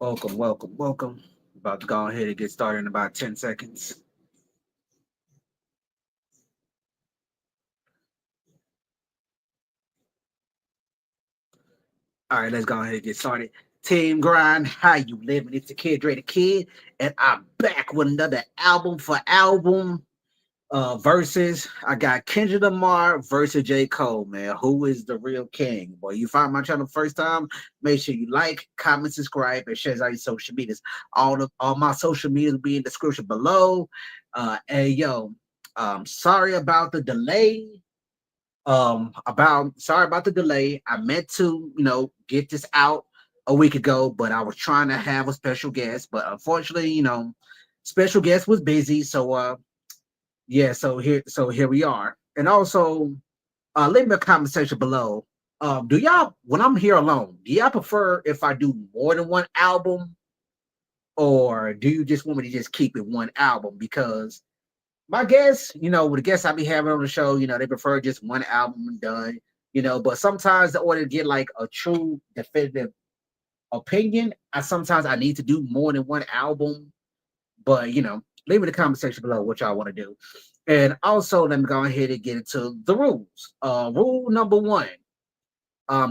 Welcome, welcome, welcome. About to go ahead and get started in about 10 seconds. All right, let's go ahead and get started. Team Grind, how you living? It's the Kid Dre the Kid, and I'm back with another album for album versus. I got Kendrick Lamar versus J. Cole, man. Who is the real king? Boy, you find my channel first time, make sure you like, comment, subscribe, and share out your social medias. All my social medias will be in the description below. Hey yo, sorry about the delay. About sorry about the delay. I meant to, get this out a week ago, but I was trying to have a special guest, but unfortunately, special guest was busy. So yeah, so here we are. And also, leave me a comment section below. Do y'all, when I'm here alone, do y'all prefer if I do more than one album, or do you just want me to just keep it one album? Because my guests, with the guests I be having on the show, they prefer just one album and done. But sometimes in order to get like a true definitive opinion, I need to do more than one album. But leave me the comment section below what y'all want to do. And also let me go ahead and get into the rules. Rule number one.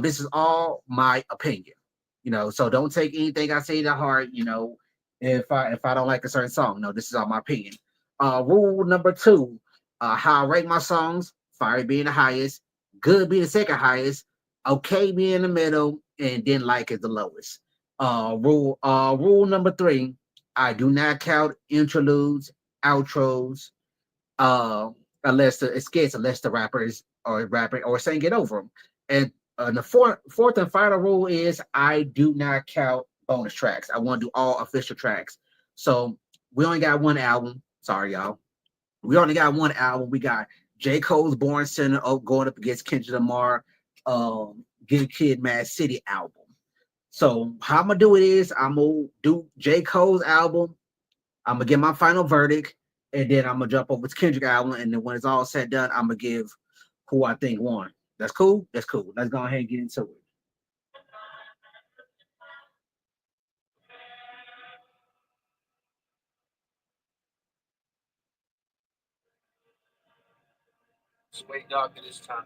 This is all my opinion. So don't take anything I say to heart, if I don't like a certain song. No, this is all my opinion. Rule number two, how I rate my songs, fire being the highest, good being the second highest, okay being the middle, and then like is the lowest. Rule number three, I do not count interludes, outros, uh, unless the rappers or rapping or saying it over them. And the fourth and final rule is I do not count bonus tracks. I want to do all official tracks. So we only got one album. Sorry, y'all. We only got one album. We got J. Cole's Born Sinner going up against Kendrick Lamar, Get Kid, Mad City album. So how I'm gonna do it is I'm gonna do J. Cole's album. I'm gonna get my final verdict, and then I'm gonna jump over to Kendrick album, and then when it's all said done, I'm gonna give who I think won. That's cool. That's cool. Let's go ahead and get into it. It's way darker this time.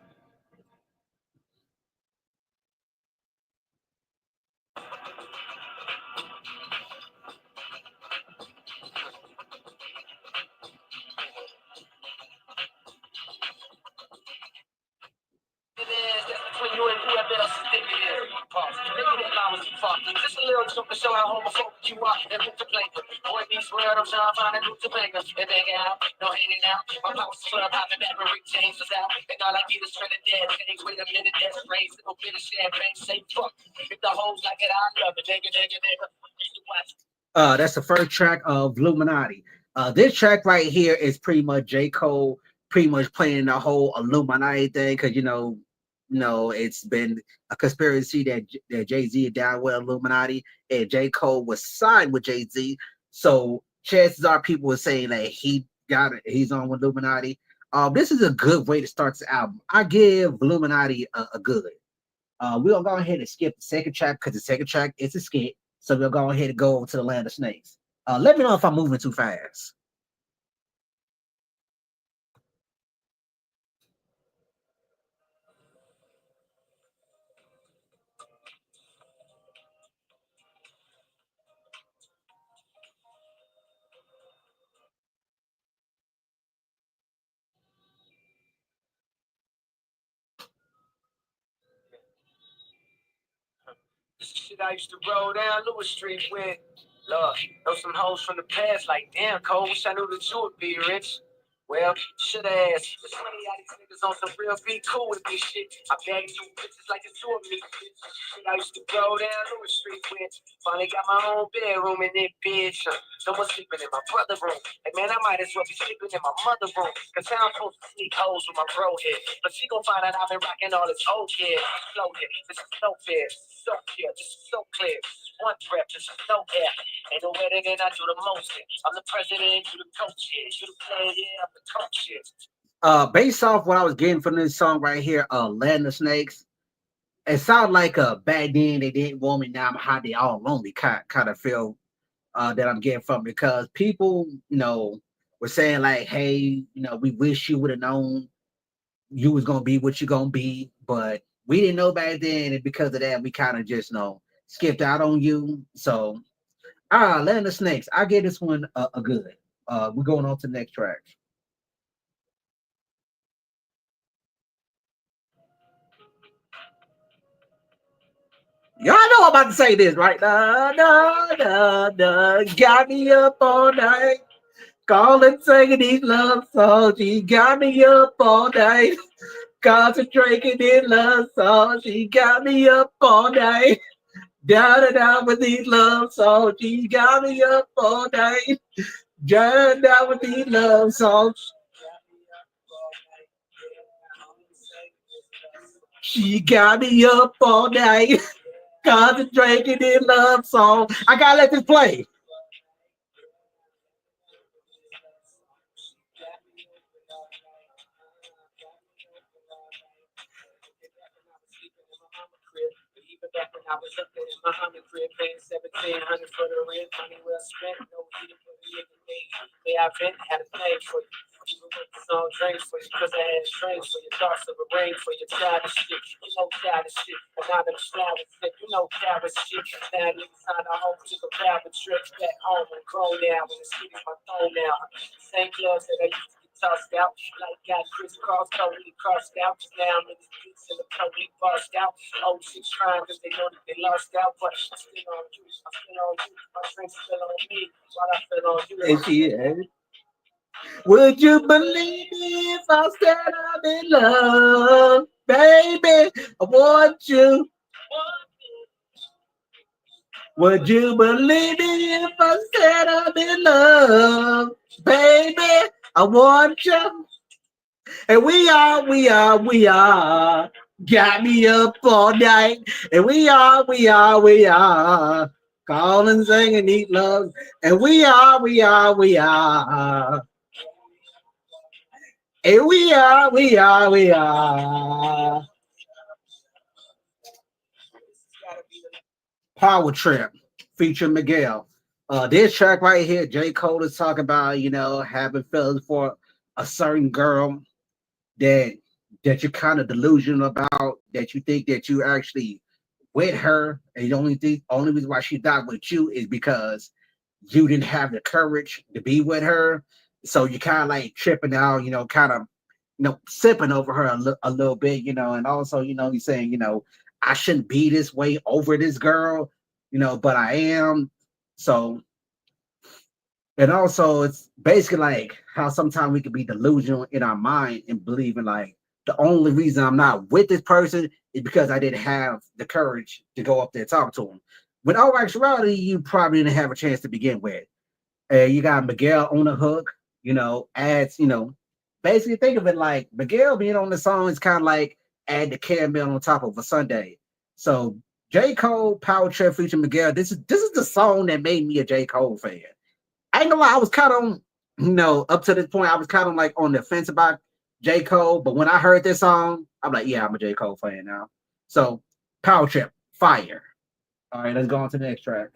It is. That's between you and whoever else you think it is. Pause. Making it loud as you fuck. Just a little joke to show how homophobic you are and who to blame. Boy, these world, I'm trying to find a group to blame. And bang out, no hanging out. My power's club hopping back when Rick James was out. And all I need is for the dead. Things, wait a minute, that's raised. Little bit of champagne, say fuck. If the hoes like it, I love it. Nigga, nigga, nigga. That's the first track of Illuminati. This track right here is pretty much J. Cole pretty much playing the whole Illuminati thing because it's been a conspiracy that Jay Z down with Illuminati and J. Cole was signed with Jay Z. So chances are people are saying that he's on with Illuminati. This is a good way to start this album. I give Illuminati a good. We'll go ahead and skip the second track because the second track is a skit. So we'll go ahead and go over to the Land of Snakes. Let me know if I'm moving too fast. This is shit I used to roll down Lewis Street with. Lord, know some hoes from the past like, damn, Cole, wish I knew that you would be rich. Well, should ask. It's funny how these niggas on some real be cool with this shit. I bag two bitches like the two of me. Shit I used to go down Lewis Street with. Finally got my own bedroom in that bitch. No one sleeping in my brother room. Like, man, I might as well be sleeping in my mother room. Cause I'm supposed to sneak hoes with my bro head. But she gon' find out I've been rocking all this old shit. Slow hit. This is no fair. stuck here, just so clear. One breath, just no air. Ain't no better than I do the most. I'm the president, you the coach here. You the player, yeah, I'm the coach here. Based off what I was getting from this song right here, Land of Snakes, it sounded like back then they didn't want me, now I'm hot, they all lonely kind of feel that I'm getting from it, because people, were saying like, hey, we wish you would have known you was gonna be what you're gonna be, but we didn't know back then, and because of that, we kind of just skipped out on you. So Land of Snakes, I gave this one a good. We're going on to the next track. Y'all know I'm about to say this, right? Da, da, da, da, got me up all night. Calling, singing these love songs. She got me up all night. Concentrating in love songs. She got me up all night. Down and down with these love songs. She got me up all night. Down and down with these love songs. She got me up all night. Concentrating in love songs. I gotta let this play. Even back when I was up there in my Honda crib, paying 1700 for the rent, money well spent, no heating for me in the day. May I vent, had a thing for you. Even with the song drains for you, cause I had strings for your thoughts of a rain for your childish shit. You know childish shit, and now them flowers flip, you know childish shit. Now niggas sign a home to the rabbit trips back home. I'm grown now, and the city's my throne now. Same gloves that I used to tossed out. Like got crisscross, totally crossed out. Now I'm in the streets and the totally bust out. Oh, she's trying because they know that they lost out. But I'm still on you. I'm still on you. My friends still on me. While I feel on you. And she is. Would you believe me if I said I'm in love? Baby, I want you. Would you believe me if I said I'm in love? Baby, I want you. And we are. Got me up all night. And we are. Calling, singing, eat love. And we are. And we are. Power Trip featuring Miguel. This track right here, J. Cole is talking about, having feelings for a certain girl that you're kind of delusional about, that you think that you actually with her, and the only reason why she died with you is because you didn't have the courage to be with her. So you kind of like tripping out, kind of sipping over her a little bit, and also, he's saying, I shouldn't be this way over this girl, but I am. So, and also, it's basically like how sometimes we can be delusional in our mind and believing like the only reason I'm not with this person is because I didn't have the courage to go up there and talk to him. When all actuality, you probably didn't have a chance to begin with. You got Miguel on the hook, adds, basically think of it like Miguel being on the song is kind of like add the caramel on top of a sundae. So J. Cole, Power Trip featuring Miguel. This is the song that made me a J. Cole fan. I ain't gonna lie, I was kind of, up to this point, I was kind of like on the fence about J. Cole, but when I heard this song, I'm like, yeah, I'm a J. Cole fan now. So, Power Trip, fire. All right, let's go on to the next track.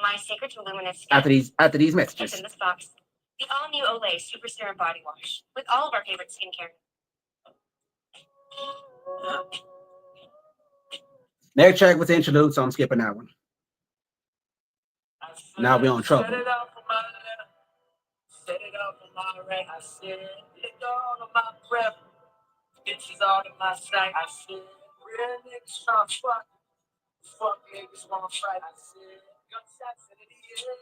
My secret to luminous skin. After these messages. It's in this box. The all-new Olay Super Serum Body Wash with all of our favorite skincare. Next track was interlude, so I'm skipping that one. Now we on trouble. Set it up for my left. Set it up for my right. I said, let go of my breath. Bitches all in my sight. I said, real niggas tryna fuck. Fuck niggas wanna fight. I said, gunshots in the air.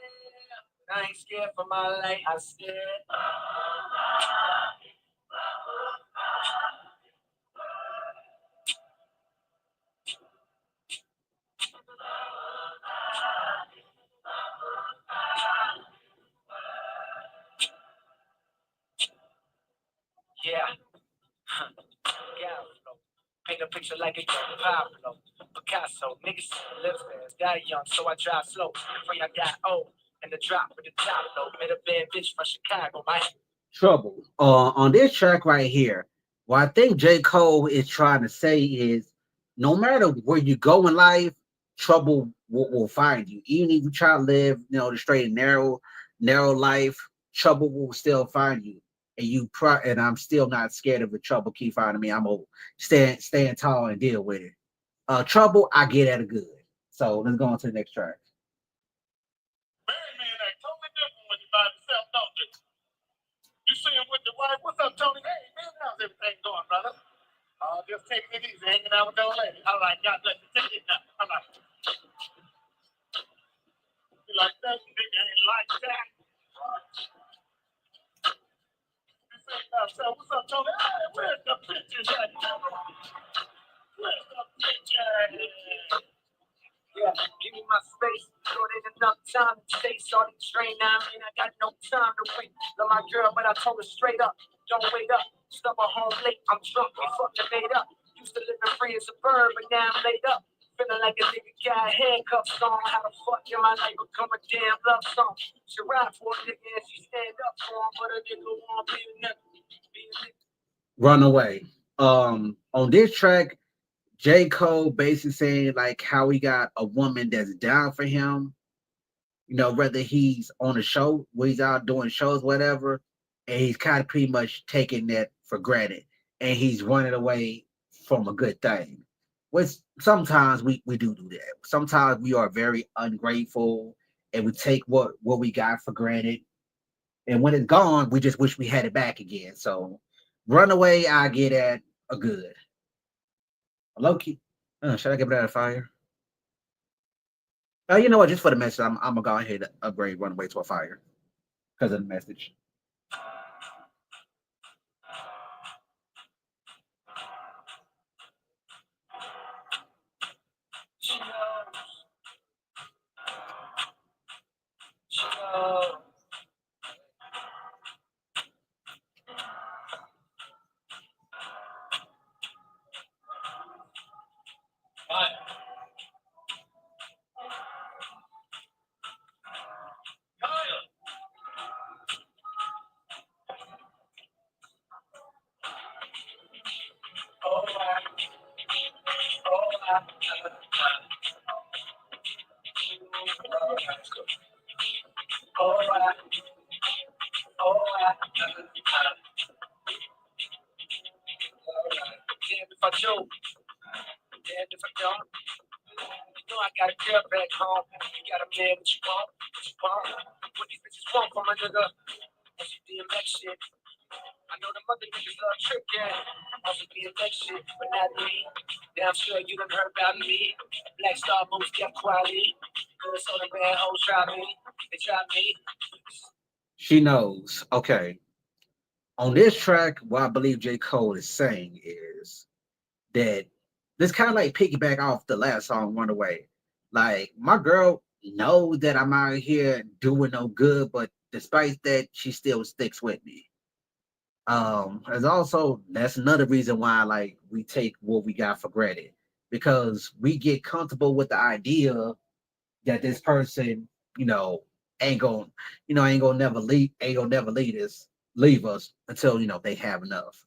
I ain't scared for my life. I said, yeah. Yeah. paint a picture like a young Pablo Picasso. Niggas live fast, die young, so I drive slow. Before I got old, and the drop with the top low. Made a bad bitch from Chicago, my Trouble. On this track right here, what I think J. Cole is trying to say is no matter where you go in life, trouble will find you. Even if you try to live, the straight and narrow life, trouble will still find you. And I'm still not scared of the trouble keep finding me. I'm gonna stand tall and deal with it. Trouble, I get at a good. So let's go on to the next track. married man act totally different when you by himself, don't you? You see him with the wife, what's up, Tony? Hey, man, how's everything going, brother? Just taking it easy, hanging out with the old lady. All right, God bless you. Take it now. All right. You like that? Nigga ain't like that. You say now, what's up, Tony? Hey, where's the pictures at? Where's the picture? Yeah, give me my space. Short ain't enough time to stay starting to strain. Now, I mean, I got no time to wait. Love my girl, but I told her straight up, don't wait up. Stop at home late, I'm drunk, we fucking made up. Used to live in free and suburb, but now I'm laid up. Feeling like a nigga got handcuffs on. How the fuck am I like become a damn love song? She ride for a nigga and she stand up for him, but a nigga won't be a nigga. Be a nigga. Runaway. On this track, J. Cole basically saying like how he got a woman that's down for him, whether he's on a show, where he's out doing shows, whatever, and he's kind of pretty much taking that for granted, and he's running away from a good thing. Which sometimes we do that. Sometimes we are very ungrateful, and we take what we got for granted, and when it's gone, we just wish we had it back again. So, runaway, I get at a good. Low key, should I give that a fire? You know what? Just for the message, I'm gonna go ahead and upgrade Runaway to a fire because of the message. She knows, she knows. Kyle, Kyle. Oh, oh, oh, damn if I do, damn if I don't. You know I got a girl back home. You got a man what you want, what you want. What these bitches want from a nigga. And she DMX shit. I know the mother niggas love tricking. Also DMX shit, but not me. Yeah, I'm sure you done heard about me. Black Star moves kept quality. Good so the bad hoes try me. They try me. She knows. Okay. On this track, what I believe J. Cole is saying is that this kind of like piggyback off the last song, Runaway. Like, my girl knows that I'm out here doing no good, but despite that, she still sticks with me. There's also that's another reason why like we take what we got for granted because we get comfortable with the idea that this person, you know, ain't gonna, ain't gonna never leave us until they have enough.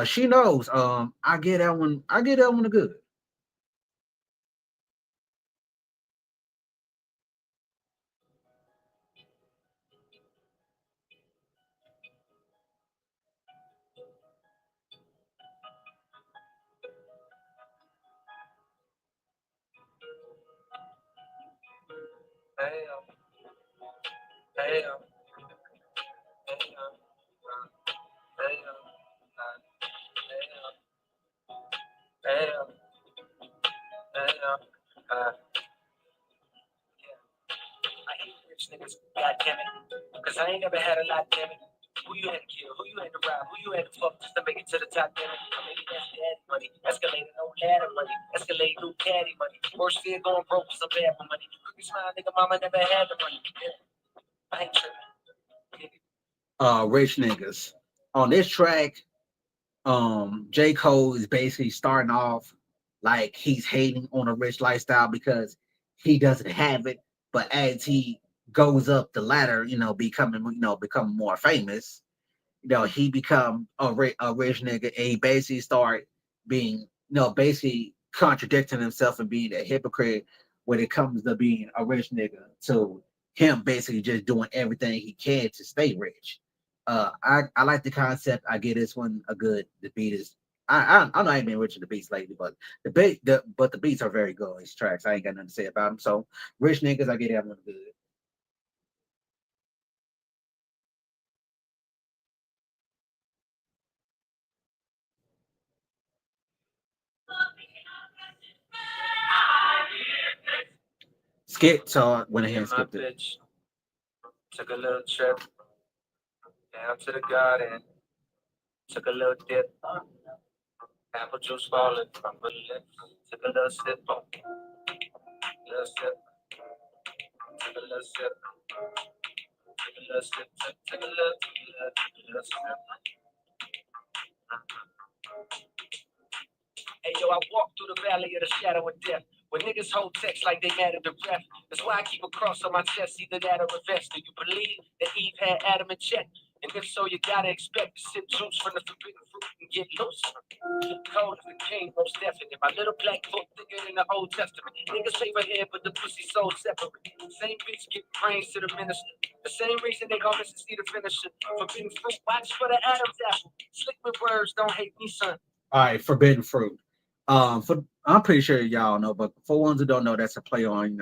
She knows. I get that one. I get that one a good. Damn, damn, damn, damn, damn, damn, damn. I hate rich niggas, god damn it. Cause I ain't never had a lot, damn it. Who you had to kill? Who you had to rob? Who you had to fuck just to make it to the top, damn it? I mean, that's daddy money. Escalating no ladder money. Escalating new caddy money. Worst fear going broke was a bad for money. Cookie smile, nigga, mama never had the money. Yeah. I ain't tripping. Rich niggas. On this track, J. Cole is basically starting off like he's hating on a rich lifestyle because he doesn't have it. But as he goes up the ladder, becoming more famous, he become a rich nigga, and he basically start being, basically contradicting himself and being a hypocrite when it comes to being a rich nigga. To him, basically just doing everything he can to stay rich. I like the concept. I get this one a good. The beat is. I'm not even rich in the beats lately, but the beats are very good on these tracks. I ain't got nothing to say about them. So rich niggas, I get that one good. Skip, so I went ahead and skipped it. Bitch took a little trip down to the garden, took a little dip, apple juice falling from her lips, took a little sip, little sip, took a little sip, took a little sip, took a little sip. Hey yo, I walk through the valley of the shadow of death, where niggas hold text like they mad at the ref. That's why I keep a cross on my chest, either that or a vest. Do you believe that Eve had Adam in check? And if so, you gotta expect to sip juice from the forbidden fruit and get loose. Cold as the king, most definitely. My little black book thicker than the Old Testament. Niggas favor here, but the pussy soul separate. Same bitch get praise to the minister. The same reason they gon' miss to see the finisher. Forbidden fruit, watch for the Adam's apple. Slick with words, don't hate me, son. All right, forbidden fruit. For I'm pretty sure y'all know, but for ones who don't know, that's a play on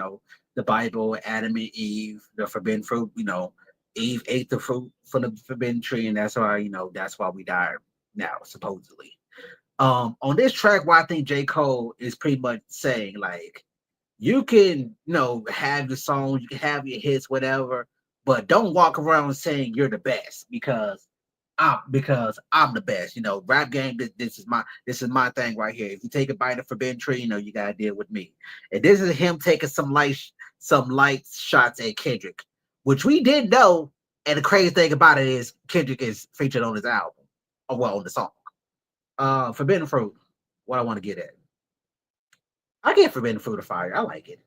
the Bible, Adam and Eve, the forbidden fruit. Eve ate the fruit from the forbidden tree, and that's why we died now supposedly. On this track, where I think J. Cole is pretty much saying like, you can have your songs, you can have your hits, whatever, but don't walk around saying you're the best because I'm the best. Rap game. This is my thing right here. If you take a bite of forbidden tree, you gotta deal with me. And this is him taking some light shots at Kendrick, which we did know. And the crazy thing about it is Kendrick is featured on his album, or well, on the song. Forbidden fruit. What I want to get at, I get forbidden fruit of fire. I like it.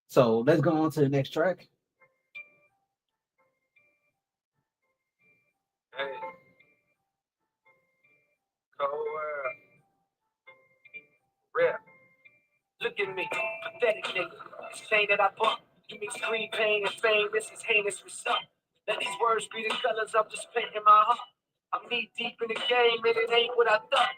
So let's go on to the next track. Hey, cold world, rip. Look at me, pathetic nigga. This chain that I bought, you mix green pain and fame. This is heinous with some. Let these words be the colors of the paint in my heart. I'm knee deep in the game, and it ain't what I thought.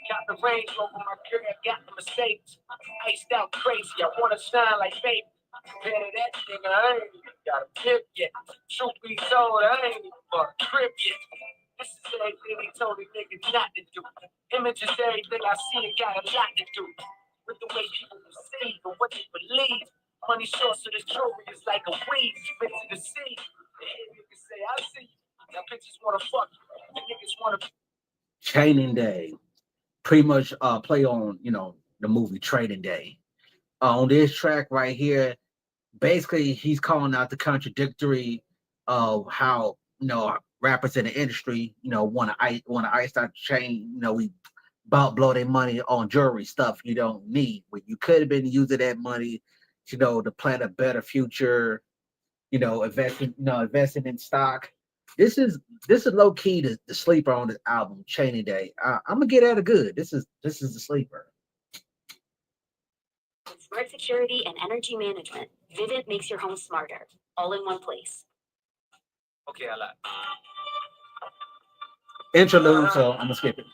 Got the range over my career, got the mistakes. Iced out crazy, I wanna shine like baby. Compared to that nigga, I ain't even got a tip yet. Truth be told, I ain't even bought a crib yet. This is everything they told the nigga not to do. Images, everything I see, it got a lot to do with the way people perceive and what they believe. Money short, so this jewelry is like a weed spit to the sea. They hear niggas say, I see you. Now bitches wanna fuck you. The niggas wanna. Training Day. Pretty much play on the movie Training Day. On this track right here, basically he's calling out the contradictory of how rappers in the industry want to ice out the chain. We about blow their money on jewelry stuff you don't need, but you could have been using that money to plan a better future. Investing in stock. This is low key the sleeper on this album, Training Day. I'm gonna get at a good. This is the sleeper. Smart security and energy management. Vivid makes your home smarter, all in one place. Okay, I like. Interlude, so I'm gonna skip it.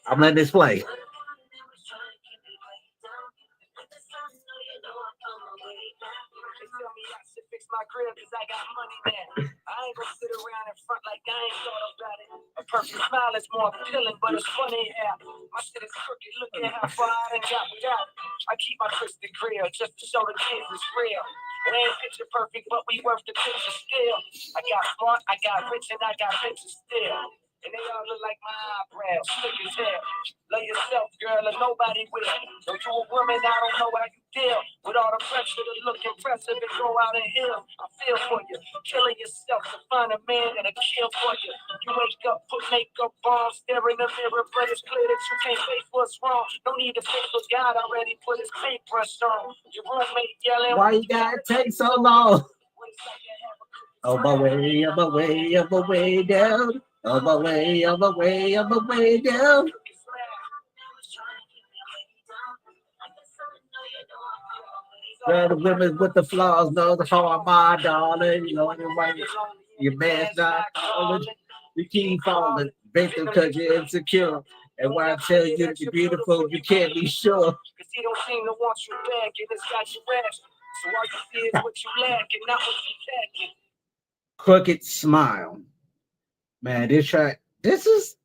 I'm letting this play. They tell me I should fix my crib cause I got money now. I ain't gonna sit around in front like I ain't thought about it. A perfect smile is more appealing, but it's funny how my shit is crooked. Look at how far I done got without it. I keep my twisted grill just to show the kids it's real. We ain't picture perfect, but we worth the picture still. I got smart, I got rich, and I got pictures still. And they all look like my eyebrows, slick as hell. Love yourself, girl, and nobody will. So you a woman, I don't know how you deal with all the pressure to look impressive and go out and heal. I feel for you, killing yourself to find a man that'll kill for you. You wake up, put makeup on, stare in the mirror, but it's clear that you can't face what's wrong. No need to face what God already put his paintbrush on. Your roommate yelling, Why you gotta take so long? On my way, on my way, on my way down. On my way, on my way, on my way down. Girl, the women with the flaws know the how my darling. You know, your man's not calling. You keep falling, victim because you're insecure. And when I tell you that you're beautiful, you can't be sure. Because he don't seem to want you back, and it's got you rest. So all you see is what you lack and not what you lacking. Crooked Smile. Man, this track, this is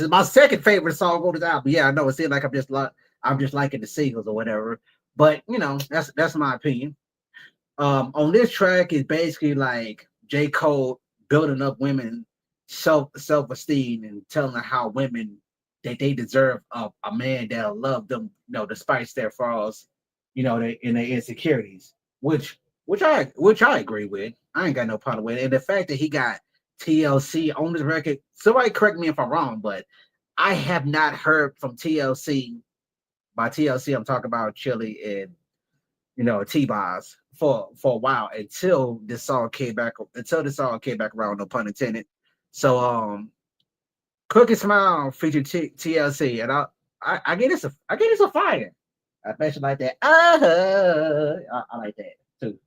my second favorite song on this album. Yeah, I know it seems like I'm just liking the singles or whatever. But you know, that's my opinion. On this track is basically like J. Cole building up women self-esteem and telling them how women that they deserve a man that'll love them, you know, despite their flaws, you know, in their insecurities, which I agree with. I ain't got no problem with it. And the fact that he got TLC on this record, somebody correct me if I'm wrong, but I have not heard from TLC. By TLC, I'm talking about Chili and you know, T-Boz for a while until this song came back around, no pun intended. So Crooked Smile featured TLC, and I get this a fire. I mentioned like that. I like that too.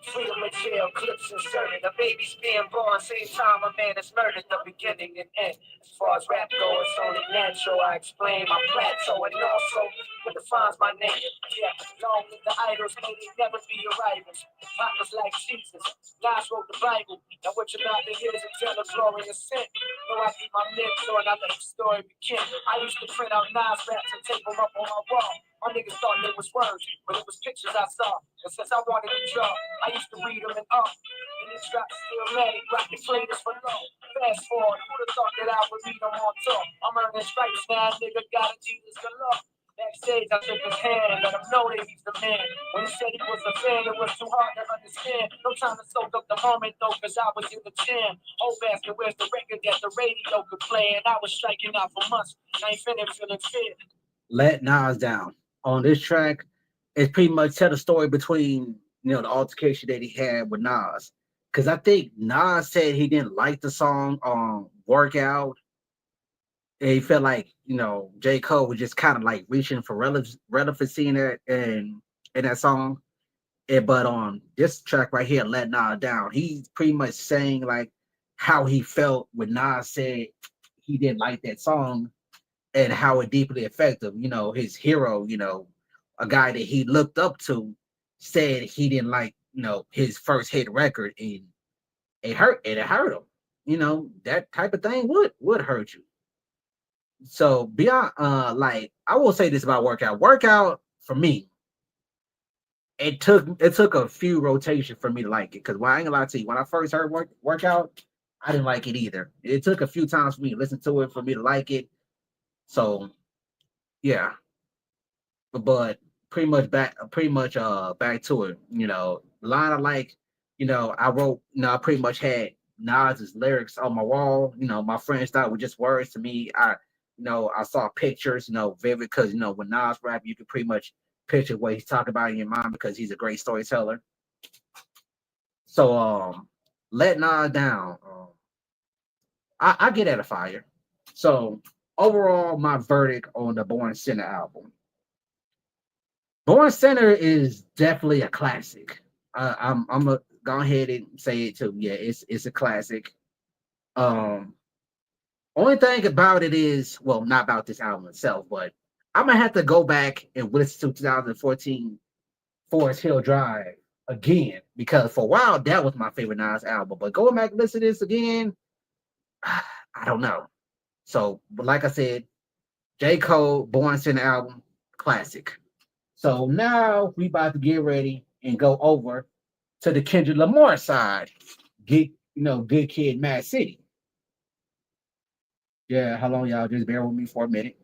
Freedom of jail, clips inserted. A baby's being born, same time a man is murdered. The beginning and end. As far as rap goes, it's only natural. I explain my plateau and also what defines my name. Yeah, long with the idols, may they never be your rivals. Papa's like Jesus, God wrote the Bible. Now what you're about to hear is a tale of glory and sin. No, I keep my mentor and I let the story begin. I used to print out Nas raps and tape them up on my wall. My niggas thought they was words, but it was pictures I saw. And since I wanted to draw, I used to read them and up. And this rap still mad, rock the flavors for low. Fast forward, who'd have thought that I would read them on top? I'm earning stripes now, nigga, got a Jesus galore. Backstage, I shook his hand, let him know that he's the man. When he said he was a fan, it was too hard to understand. No time to soak up the moment, though, cause I was in the jam. Old basket, where's the record that the radio could play? And I was striking out for months, and I ain't feeling fear. Let Nas Down on this track is pretty much tell the story between you know the altercation that he had with Nas. Because I think Nas said he didn't like the song on Workout. And he felt like you know J. Cole was just kind of like reaching for relevancy in that song. But on this track right here, Let Nas Down, he's pretty much saying like how he felt when Nas said he didn't like that song and how it deeply affected him. You know, his hero, you know, a guy that he looked up to, said he didn't like, you know, his first hit record, and it hurt him. You know, that type of thing would hurt you. So beyond like I will say this about workout. Workout for me, it took a few rotations for me to like it. Cause when I ain't gonna lie to you, when I first heard workout, I didn't like it either. It took a few times for me to listen to it for me to like it. So yeah, but back to it. You know, line I like, you know, I wrote, you know, I pretty much had Nas's lyrics on my wall. You know, my friends thought it were just words to me. I saw pictures, you know, vivid because you know when Nas rap, you can pretty much picture what he's talking about in your mind because he's a great storyteller. So let Nas down. I get at a fire. So overall, my verdict on the Born Sinner album. Born Center is definitely a classic. I'm gonna go ahead and say it too. Yeah, it's a classic. Um, only thing about it is, well, not about this album itself, but I'm gonna have to go back and listen to 2014 Forest Hill Drive again because for a while that was my favorite Nas album. But going back and listen to this again, I don't know. So, but like I said, J. Cole Born Center album, classic. So now we about to get ready and go over to the Kendrick Lamar side. Get Good Kid, Mad City. Yeah, how long y'all just bear with me for a minute.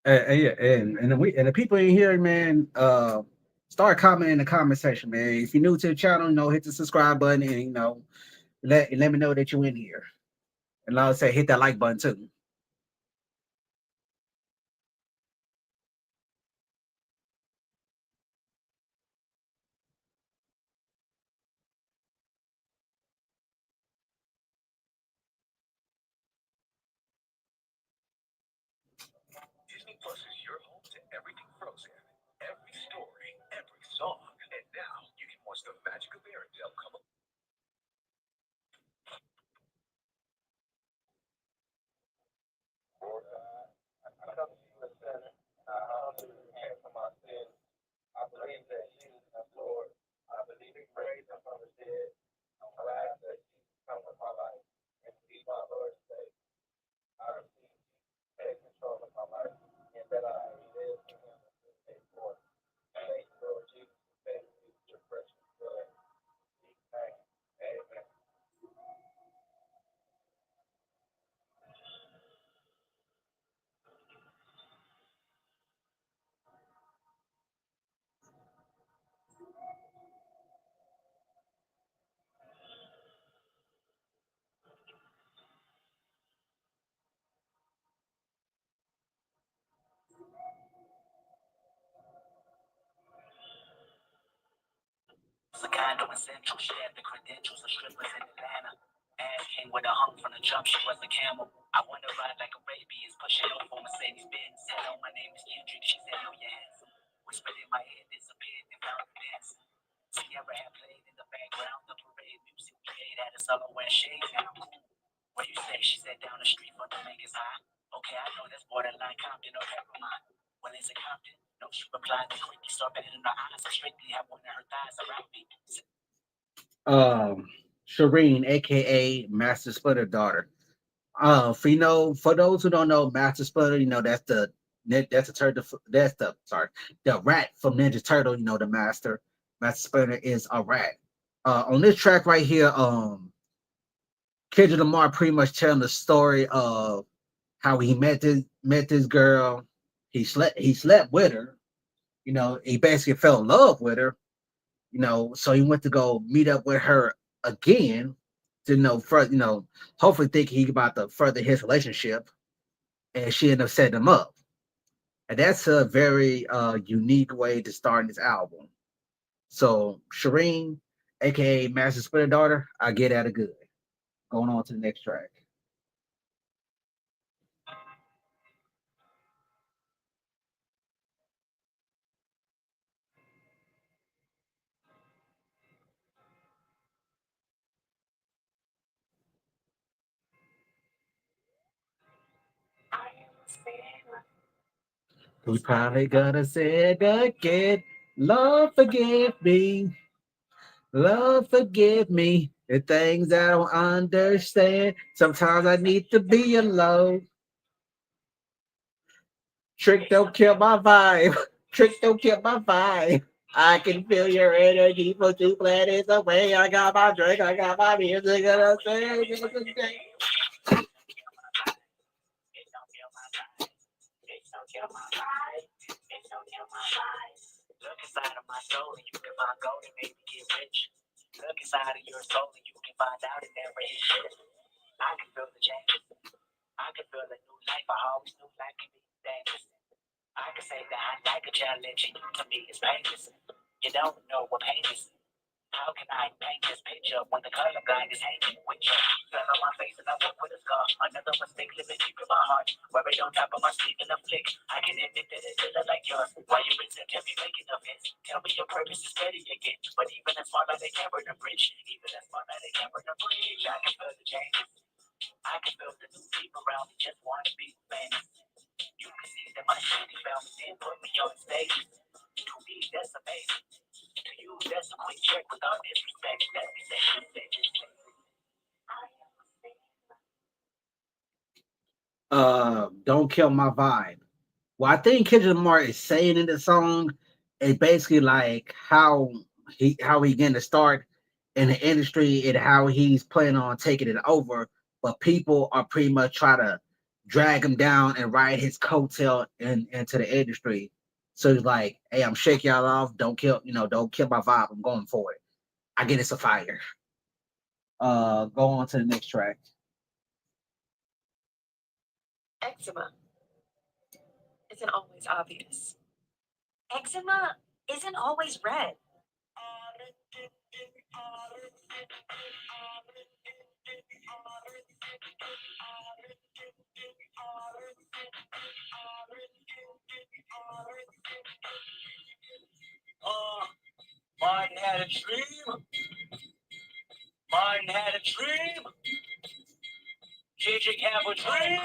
Yeah, and the people in here, man, start commenting in the comment section, man. If you're new to the channel, hit the subscribe button and let me know that you're in here. And like I say, hit that like button too. Disney Plus is your home to everything Frozen, every story, every song, and now you can watch the magic of Arendelle come up. Lord God, I come to you a sinner. I humbly repent for my sins. I believe that Jesus is Lord. I believe He raised Him from the dead. I ask that Jesus come into my life and be my Lord and Savior. I receive Jesus, take control of my life, and that I may live for Him and this day forth. Thank you, Lord Jesus, for saving me with your precious blood. Amen. Amen. Condo in Central, she had the credentials of strippers in Atlanta. Ass came with a hunk from the jump, she was a camel. I wanna ride like Arabians, pushing off on Mercedes Benz. Hello, my name is Kendrick, she said, oh, you're handsome. Whispered in my head, disappeared, and found the dance. Sierra had played in the background, the parade music played at us all wearing shades. Now, what you say? She said down the street from the Vegas High. Okay, I know that's borderline Compton or Peppermint. Well, is it Compton? No, she replied, the quickly saw better in her eyes. I strictly have one of her thighs around me. Shireen, aka Master Splitter daughter. For those who don't know, Master Splitter, that's the turtle. That's the rat from Ninja Turtle. The Master Splitter is a rat. On this track right here, Kendrick Lamar pretty much telling the story of how he met this girl. He slept with her. He basically fell in love with her. So he went to go meet up with her again to further, hopefully thinking he about to further his relationship, and she ended up setting him up. And that's a very unique way to start this album. So Shireen, aka Master Splitter daughter, I get at it good. Going on to the next track. We probably gonna say it again. Lord forgive me. Lord forgive me. The things I don't understand. Sometimes I need to be alone. Trick don't kill my vibe. Trick don't kill my vibe. I can feel your energy for 2 planets away. I got my drink, I got my music, and I say it's a day. Look inside of my soul and you can find gold and maybe get rich. Look inside of your soul and you can find out it never hit shit. I can feel the changes. I can feel a new life. I always knew life can be dangerous. I can say that I like a challenge and you to me is painless. You don't know what pain is. How can I paint this picture when the color blind is hanging with you? Fell on my face and I walk with a scar. Another mistake living deep in my heart. Buried on top of my sleeve in a flick. I can admit that it didn't look like yours. Why you resent me making a fence? Tell me your purpose is better again. But even as far as they can't burn a bridge. Even as far as they can't burn a bridge. I can feel the changes. I can feel the new people around me just want to be famous. You can see that my shit found me and put me on stage. To me, that's amazing. To you, That's a quick check without disrespect. Let me say. Don't kill my vibe. What I think Kendrick Lamar is saying in the song is basically like how he getting to start in the industry and how he's planning on taking it over, but people are pretty much trying to drag him down and ride his coattail into the industry. So he's like, "Hey, I'm shaking y'all off. Don't kill my vibe. I'm going for it. I get it's a fire." Go on to the next track. Eczema isn't always obvious. Eczema isn't always red. Martin had a dream. Martin had a dream. Kendrick have a dream.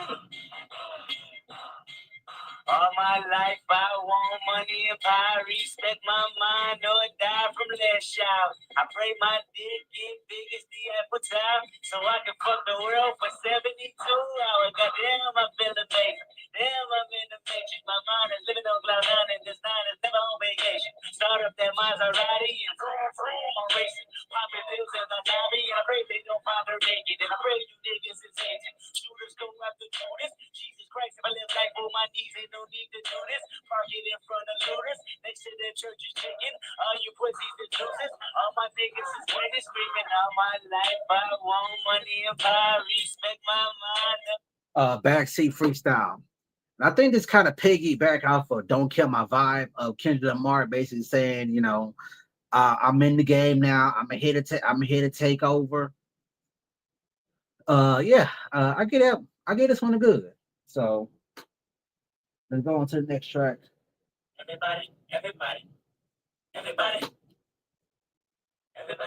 All my life I want money and power, respect my mind or die from less shout. I pray my dick get big as the apple top, so I can fuck the world for 72 hours. Goddamn, I feel amazing. Damn, I'm in the matrix. My mind is living on cloud nine and this nine is never on vacation. Start up that Maserati and vroom, I'm racing. Popping pills in my lobby and I pray they don't find her naked. And I pray you niggas is aging. Shooters go after Judas. Jesus Christ, if I live life on my knees, ain't no need to do this. Park it in front of looters. Next to the church is chicken. All you pussies the juices. All my niggas is winning, screaming all my life. I want money and power, respect my mind. Backseat freestyle. I think this kind of piggyback off of "Don't Kill My Vibe" of Kendrick Lamar, basically saying, I'm in the game now. I'm here to take over. Yeah, I get that. I get this one good. So let's go on to the next track. Everybody,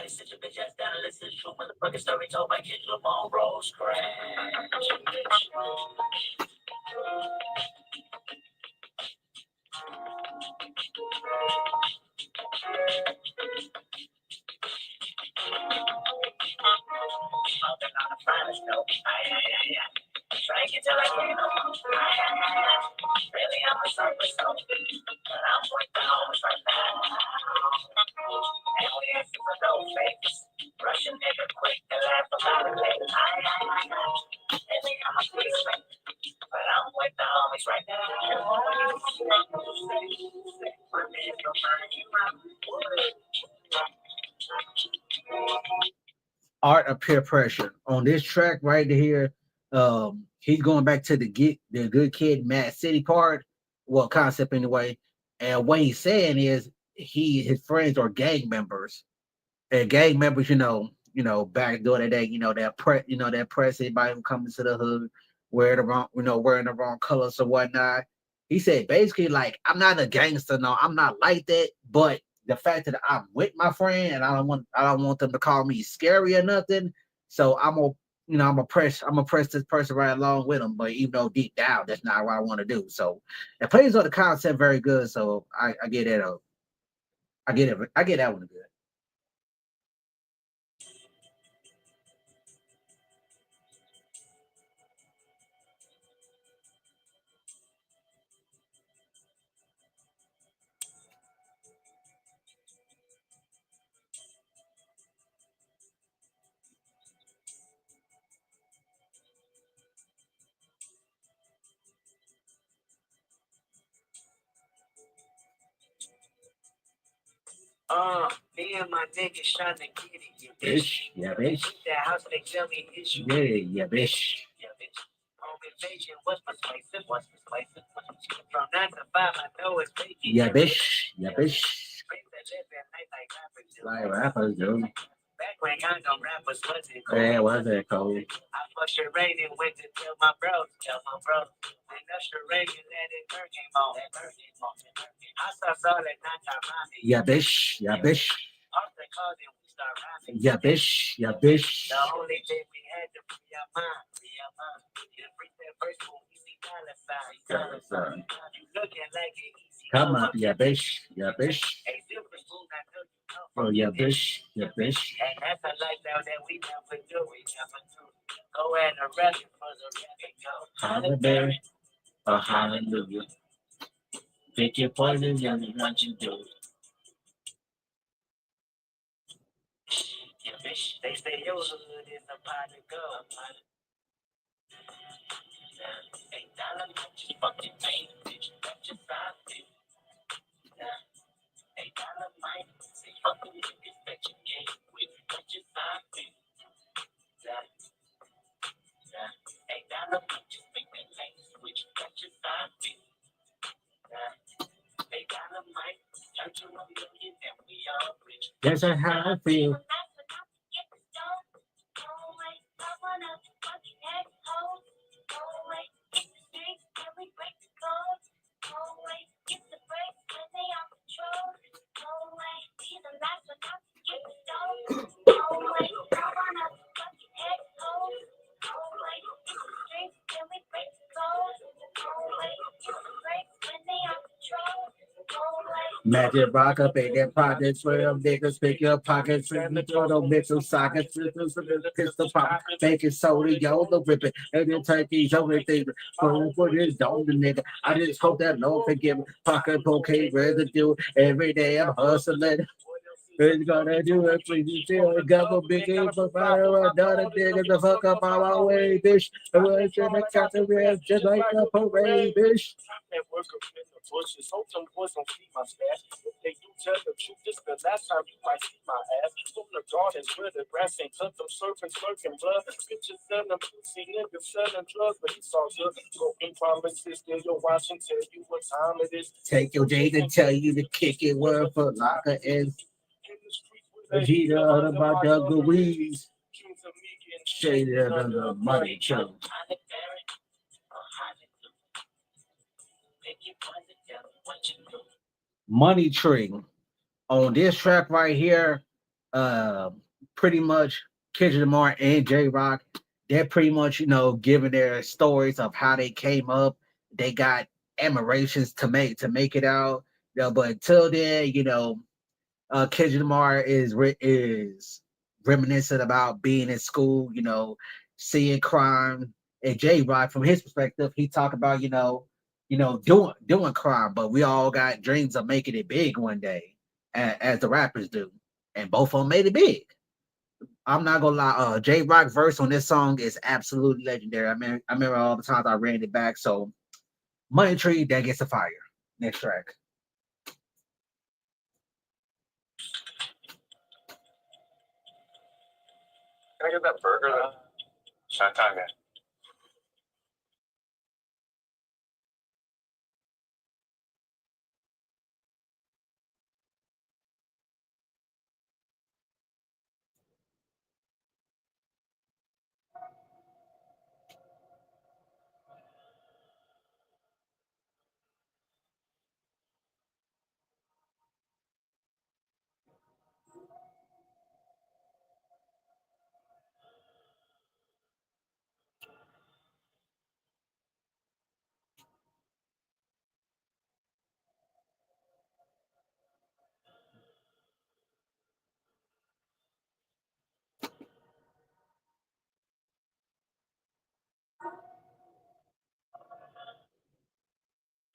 sit your bitch ass down and listen to the motherfucking story told by Kendrick Lamar. Rose crash. Smoking on the finest note. Drinking till I can't no more. Really, I'm a surface note. But I'm with the homies right now. And we asking for no fakes. Russian nigga quick to laugh about it later. Really, I'm a police man. But I'm with the homies right now. Art of Peer Pressure. On this track right here, he's going back to the good kid, Mad City part, well, concept anyway. And what he's saying is his friends are gang members, and gang members, back during the day, that press anybody who comes to the hood wearing the wrong colors or whatnot. He said basically like, I'm not a gangster, no, I'm not like that, but the fact that I'm with my friend and I don't want them to call me scary or nothing. So I'm gonna press this person right along with them. But even though deep down that's not what I want to do. So it plays on the concept very good. So I get it. I get that one good. Me and my niggas trying to get it, you Bitch, yeah, bitch. That house, they tell me it's you. Yeah, bitch. Yeah, bitch. Home invasion, what's persuasive? From 9 to 5, I know it's vacant. Yeah, bitch. Yeah, bitch. Like rappers do. Back when condom rappers wasn't cool. Yeah, wasn't cold. I fucked your rain and went to tell my bros. And Usher Reagan let it burn him on. I saw that 9 time rhyming. Yeah, bitch. Yeah, bitch. After calling, we start rhyming. Yeah, bitch. Yeah, bitch. The only thing we had to free our mind. You freak that first one, we see dollar sign. You looking like an easy. Come on, yeah, bitch. Yeah, bitch. Hey, silver spoon, I know you know. Oh, yeah, bitch. Yeah, bitch. And that's a lifestyle that we never do. We never do. Go and arrest you for the record. Go. Holiday. Oh, hallelujah. Pick your poison, young, what you do. Yeah, bitch. They say your hood is a pot to go. Hey, dollar, just fucking main bitch. That's your side bitch. Hey, dollar, mine. Say fucking niggas that you game with. That's your side bitch. Hey, dollar, just make that lane switch. That's your side bitch. They got a mic, turn to a million, and we all rich. That's how I feel. Magic rock up in their pockets where them niggas pick your pockets and the total missile sockets, pistol pop, making soda, YOLO ripping, and then turkeys, everything. Going for this dome, the nigga. I just hope that Lord forgive me. Pocket cocaine residue. Every day I'm hustling. It's gonna do it, please. You feel the government big game for fire. Another nigga the fuck up on my way, bitch. I was in the category just like a parade, bitch. That work up in the bushes. Hope some boys don't see my stash. If they do tell the truth, this the last time you might see my ass. From the gardens where the grass ain't cut, them surfing, slurking blood. Bitches selling pussy, niggas selling drugs, but it's all good. Broken promises, still your watch and tell you what time it is. Take your day to tell you to kick it word for locker and the heat out of my dungarees. Shaded under the money chunk. Money Tree. On this track right here, uh, pretty much Kendrick Lamar and J Rock, they're pretty much, giving their stories of how they came up. They got admirations to make it out. But until then, Kendrick Lamar is reminiscent about being in school, seeing crime. And J Rock, from his perspective, he talked about, doing crime, but we all got dreams of making it big one day, as the rappers do, and both of them made it big. I'm not gonna lie, J Rock verse on this song is absolutely legendary. I remember all the times I ran it back. So Money Tree, that gets a fire. Next track. Can I get that burger? Shanghai man.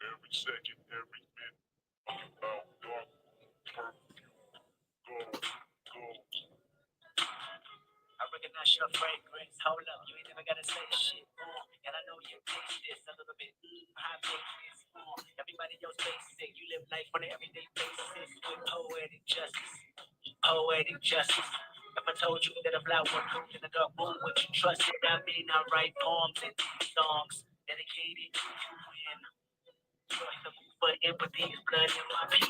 Every second, every minute, dark perfume, gold. I recognize your fragrance. Hold up, you ain't never gotta say shit. And I know you taste this a little bit. High maintenance. Everybody else basic. You live life on an everyday basis with poetic justice. Poetic justice. If I told you that a flower bloomed in the dark room, would you trust it? I mean, I write poems and songs dedicated to you. But empathy is blood in my pen.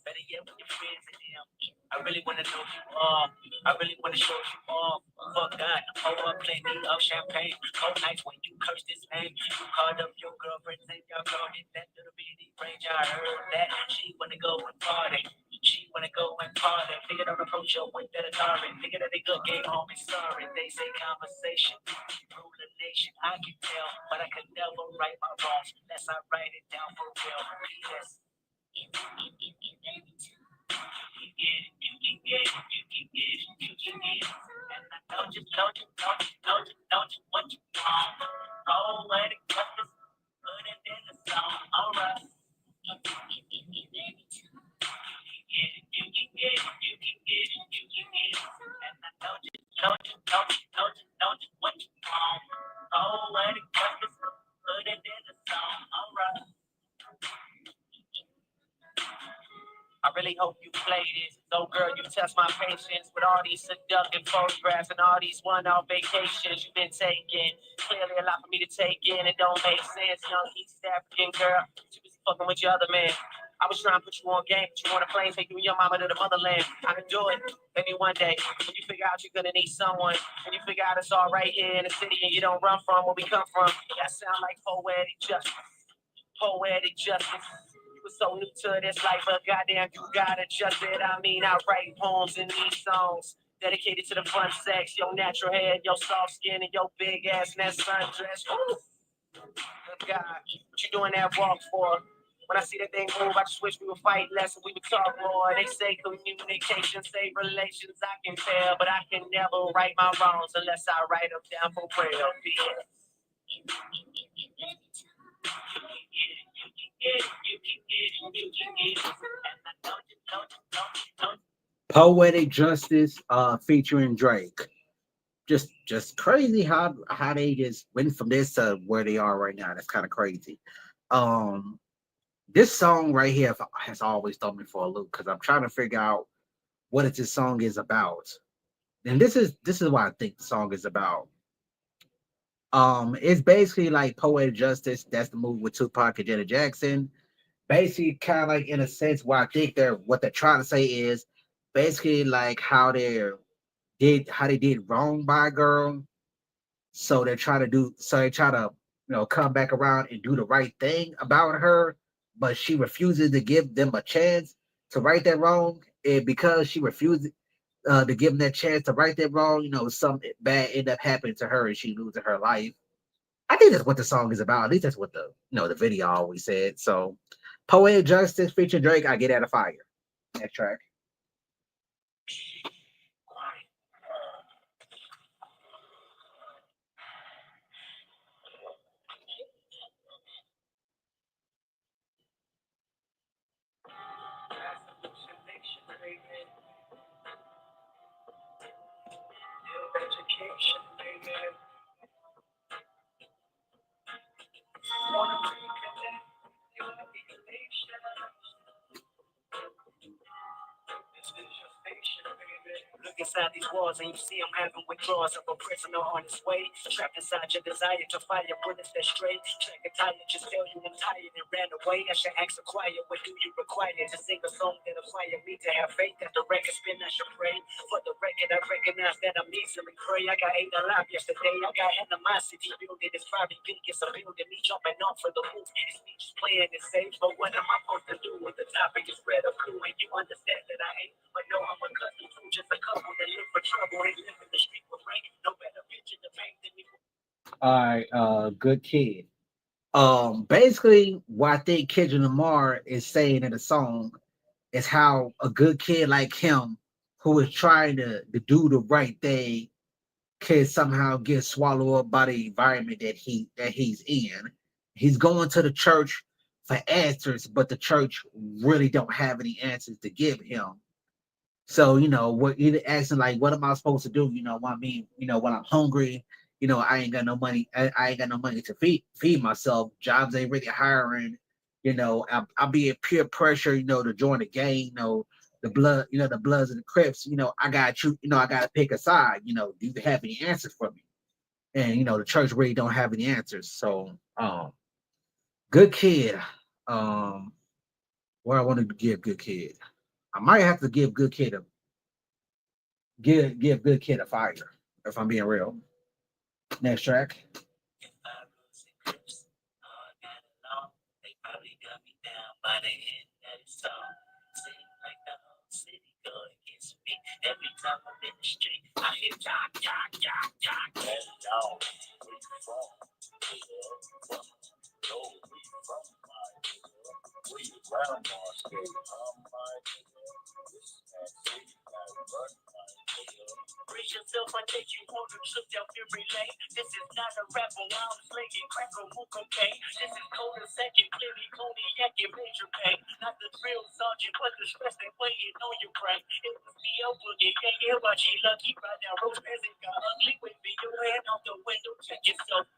Better yet, with your friends and them. I really wanna know you all. I really wanna show you all. Fuck God, pour up plenty of champagne. Cold nights when you curse this name. You called up your girlfriend and y'all girl hit that little bitty range. I heard that she wanna go and party. She wanna go and party. Figured out approach her with that Atari. Figured out a good game, homie. Sorry, they say conversation. Rule the nation. I can tell, but I could never right my wrongs unless I write it down for real. P.S. I really hope you play this. So, girl, you test my patience with all these seductive photographs and all these one-off vacations you've been taking. Clearly a lot for me to take in. It don't make sense. Young East African girl, she was fucking with your other man. I was trying to put you on game, but you want a plane, take you and your mama to the motherland. I can do it. Maybe one day, when you figure out you're gonna need someone, and you figure out it's all right here in the city and you don't run from where we come from. That sound like poetic justice. Poetic justice. You were so new to this life, but goddamn, you gotta adjust it. I mean, I write poems in these songs dedicated to the fun sex, your natural hair, your soft skin, and your big ass and that sundress. Ooh, good God, what you doing that walk for? When I see that thing move, I just wish we would fight less and we would talk more. They say communication save relations, I can tell, but I can never right my wrongs unless I write them down for real. Poetic Justice featuring Drake. Just crazy how they just went from this to where they are right now. That's kind of crazy. Um this song right here has always thrown me for a loop because I'm trying to figure out what this song is about. And this is what I think the song is about. It's basically like Poetic Justice. That's the movie with Tupac and Janet Jackson. Basically, kind of like in a sense, what they're trying to say is basically like how they did wrong by a girl. So they try to come back around and do the right thing about her, but she refuses to give them a chance to right that wrong. And because she refuses to give them that chance to right that wrong, something bad end up happening to her and she loses her life. I think that's what the song is about. At least that's what the video always said. So, Poetic Justice featuring Drake, I get out of fire. Next track. Look inside these walls and you see I'm having withdrawals of a prisoner on his way. Trapped inside your desire to fire bullets that straight. Track a tire, just tell you I'm tired and ran away. I should ask a choir, what do you require to sing a song that inspire me to have faith that the record spin, I should pray. For the record, I recognize that I'm easily prey. I got ate alive yesterday. I got animosity building. It's probably big. It's a building. Me jumping off for the roof. It's me just playing it safe. But what am I supposed to do when the topic is red or blue? And you understand that I ain't. But no, I'm accustomed to just a couple that look for trouble and live in the street with rank. No better picture to paint than me. All right, Good Kid. Basically, what I think Kendrick Lamar is saying in the song is how a good kid like him, who is trying to do the right thing, can somehow get swallowed up by the environment that he's in. He's going to the church for answers, but the church really don't have any answers to give him. So, what either asking like, what am I supposed to do? What I mean, when I'm hungry, I ain't got no money. I ain't got no money to feed myself. Jobs ain't really hiring. I'll be in peer pressure, to join the gang, the Bloods and the Crips, I got you, I gotta pick a side, do you have any answers for me? And the church really don't have any answers. So Good Kid. Where I want to give Good Kid. I might have to give Good Kid a give Good Kid a fire, if I'm being real. Next track. Every time I'm in the street, I hear jack, jack, jack, jack. And down, where you from? Yo, where you from? Where you from? My nigga. Brace yourself, I take you on a trip down memory lane. This is not a rapper, I'm slinging crack or cocaine. This is cold and second, clearly cognac and major pain. Not the drill sergeant, but the stress they weighing on your brain. It was me, a boogie, yeah, but she lucky right now. Rose and got ugly with me. Your hand out the window, check yourself.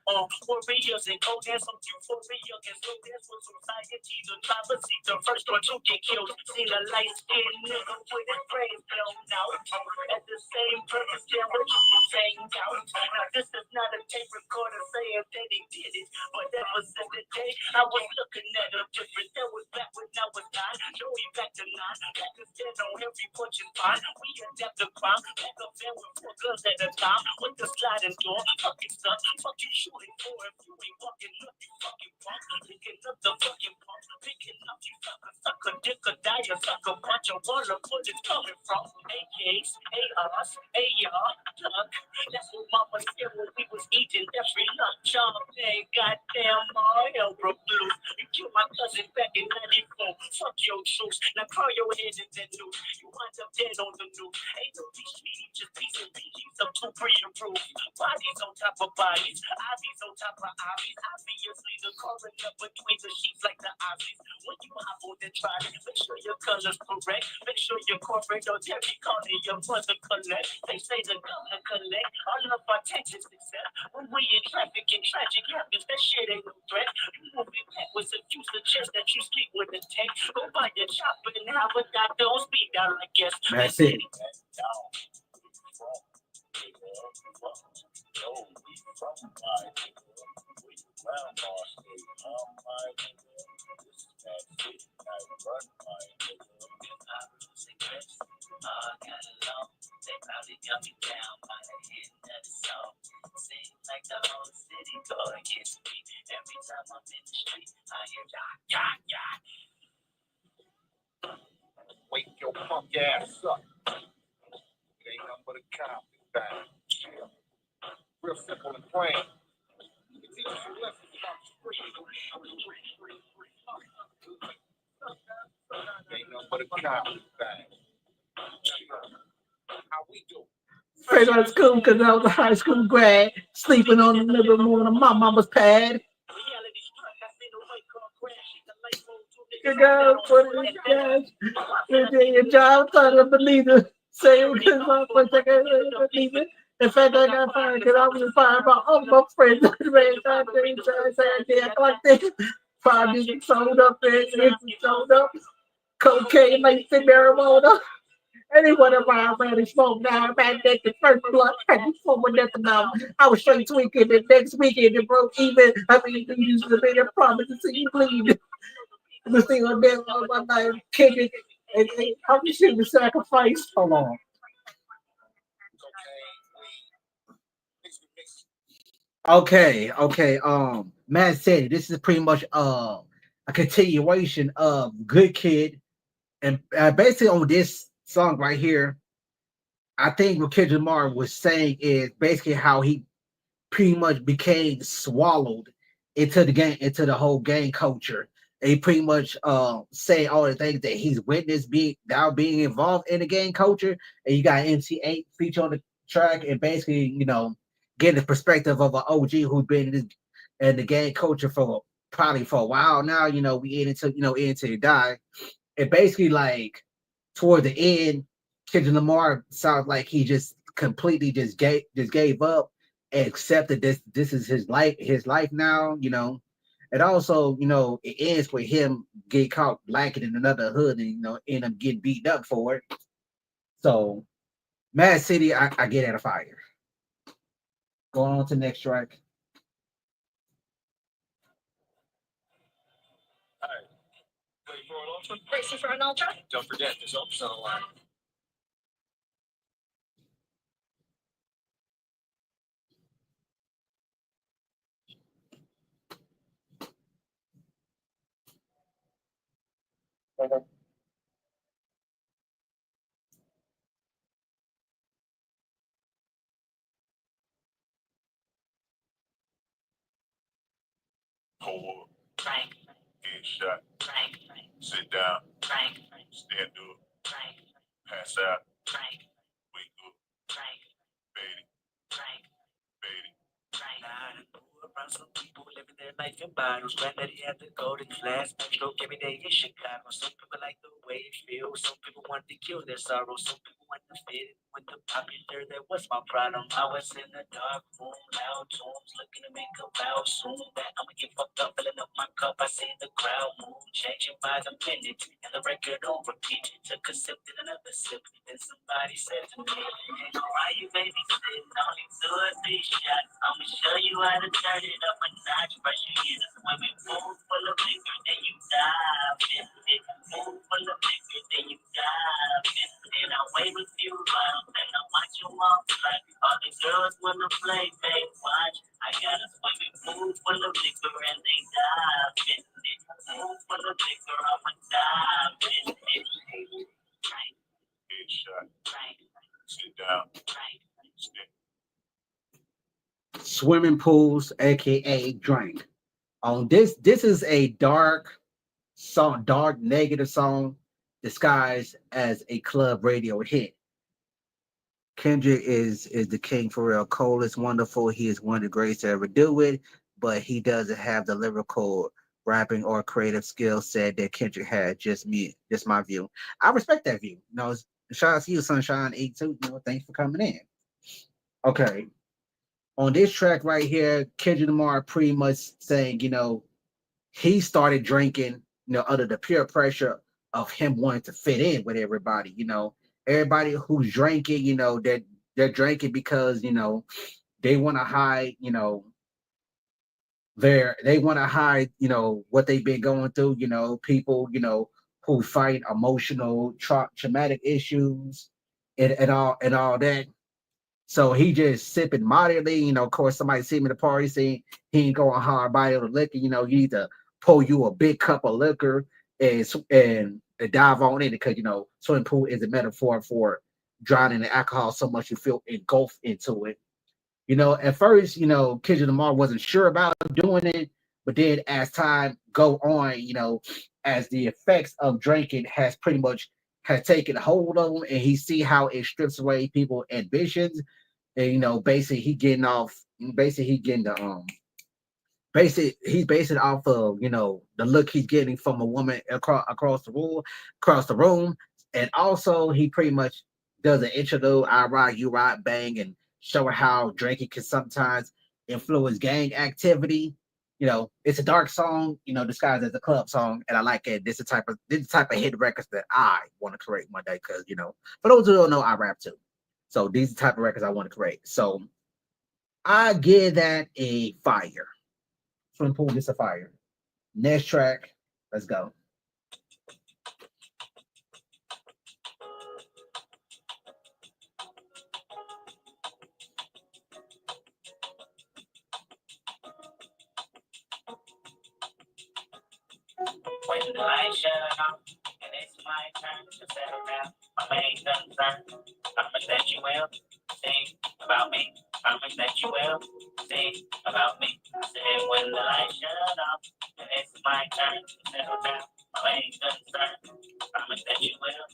Warriors and go dance on euphoria and slow dance with society. The driver seat, the first one to get killed. Seen a light skinned nigga with his brains blown out. At the same purpose, yeah, we're the same doubt. Now, this is not a tape recorder saying that he did it. But ever since the day I was looking at him different. That was back when I was 9. Joey back to 9. Back to stand on every punch and fine. We adapt the crime. Back up there with 4 guns at a time. With the sliding door. Fucking son. Fuck you shooting for if you ain't walking up, you fucking punk. Picking up the fucking punk. Picking up you sucker, dick or die, a sucker punch. A wonder where it's coming from. AKs, ARs, AR, duck. That's what mama said when we was eating every lunch. Oh man, goddamn, all hell broke loose. You killed my cousin back in 94. Fuck your truce. Now crawl your head in that noose. You wind up dead on the news. Ain't no BG, just piece and PGs up to pre-approved. Bodies on top of bodies. Obbies on top of obbies. Obviously, the coroner between the sheets like the obbies. When you hop on the trolley, make sure your color's correct. Make sure your corporate don't tell me calling your mother collect. They say the governor collect all of our taxes except when we in traffic and tragic happens. That shit ain't no threat. You moving backwards if you suggest that you sleep with a tank. Go buy your chopper and have a doctor on speed dial, I guess. That's it. They probably got me down by the hit of the song. Seems like the whole city go against me. Every time I'm in the street, I hear yeah. Wake your punk ass up. It ain't nothing but a comedy thing. Chill. Real simple and plain. It teaches you lessons about the street. It ain't nothing but a comedy thing. Chill. How we do? Straight out of school because I was a high school grad, sleeping on the living room of my mama's pad. You go for this guys. Your job, thought I believe it. Say because I believe it. In fact, I got fired because I was fired by all my friends. I like this. 5 niggas sold up there, sold up. Cocaine, laced marijuana. Anyone around ready smoke now, back then the first blood had before with nothing now. I was straight tweaking the next weekend it broke even. I mean you used to be a promise to see you bleed. The thing on there on my life, Kendrick and how you should be sacrificed. Hold on. Okay. Man said this is pretty much a continuation of Good Kid, and basically on this song right here, I think what Kendrick Lamar was saying is basically how he pretty much became swallowed into the game, into the whole gang culture. And he pretty much say all the things that he's witnessed being involved in the gang culture. And you got MC8 feature on the track and basically, getting the perspective of an OG who's been in the gang culture for probably for a while now. We into the die. And basically like toward the end, Kendrick Lamar sounds like he just completely just gave up and accepted this is his life now, And also, it ends with him getting caught lacking in another hood and end up getting beat up for it. So Mad City, I get out of fire. Going on to the next track. Racing for an ultra? Don't forget, there's ultras on the line. Hold up. Get shot. Sit down. Stand up. Pass out. Wake up. Baby. Baby. Around some people living their life in bottles. Granddaddy had the golden glass, stroke every day in Chicago. Some people like the way it feels. Some people want to kill their sorrow. Some people want to fit it with the popular. That was my problem. I was in the dark room, loud tunes, looking to make a vow soon. That I'ma get fucked up, filling up my cup. I see the crowd move, changing by the minute, and the record on repeat. Took a sip, then another sip, then somebody said to me, "Ain't no why you babysitting, only 2 or 3 shots. I'ma show you how to turn it up a notch. First you get a swimming pool full of liquor, then you dive in it. Pool full of liquor, then you dive in it. And I wave a few bottles, and I watch you all fly. All the girls wanna play, they watch. I got a swimming pool full of liquor, and they dive in it. Pool full of liquor, I'ma dive in it. Headshot. Sit down. Sit. Swimming pools, aka drink. On this is a dark song, dark negative song disguised as a club radio hit. Kendrick is the king for real. Cole is wonderful. He is one of the greatest to ever do it, but he doesn't have the lyrical rapping or creative skill set that Kendrick had. Just me, just my view. I respect that view. You know, shout out to you, Sunshine 82. You know, thanks for coming in. Okay. On this track right here, Kendrick Lamar pretty much saying, he started drinking, under the peer pressure of him wanting to fit in with everybody. Everybody who's drinking, they're drinking because they want to hide, they want to hide, what they've been going through. People, who fight emotional, traumatic issues, and all that. So he just sipping moderately. Of course, somebody see him in the party saying he ain't going hard by the liquor. You need to pour you a big cup of liquor and dive on in it because swimming pool is a metaphor for drowning in alcohol so much you feel engulfed into it. At first, Kendrick Lamar wasn't sure about doing it, but then as time go on, as the effects of drinking has taken hold of him, and he see how it strips away people ambitions, and basically he getting off, basically he getting the he's basing it off of the look he's getting from a woman across the room, and also he pretty much does an interlude, I ride, you ride, bang, and show how drinking can sometimes influence gang activity. It's a dark song, disguised as a club song, and I like it. This is the type of hit records that I want to create one day because for those who don't know, I rap too. So these are the type of records I want to create. So I give that a fire. Swim pool gets a fire. Next track, let's go. When the lights shut off, and it's my turn to settle down. My main concern, promise that you will sing about me. Promise that you will sing about me. I said when the lights shut off, and it's my turn to settle down. My main concern, promise that you will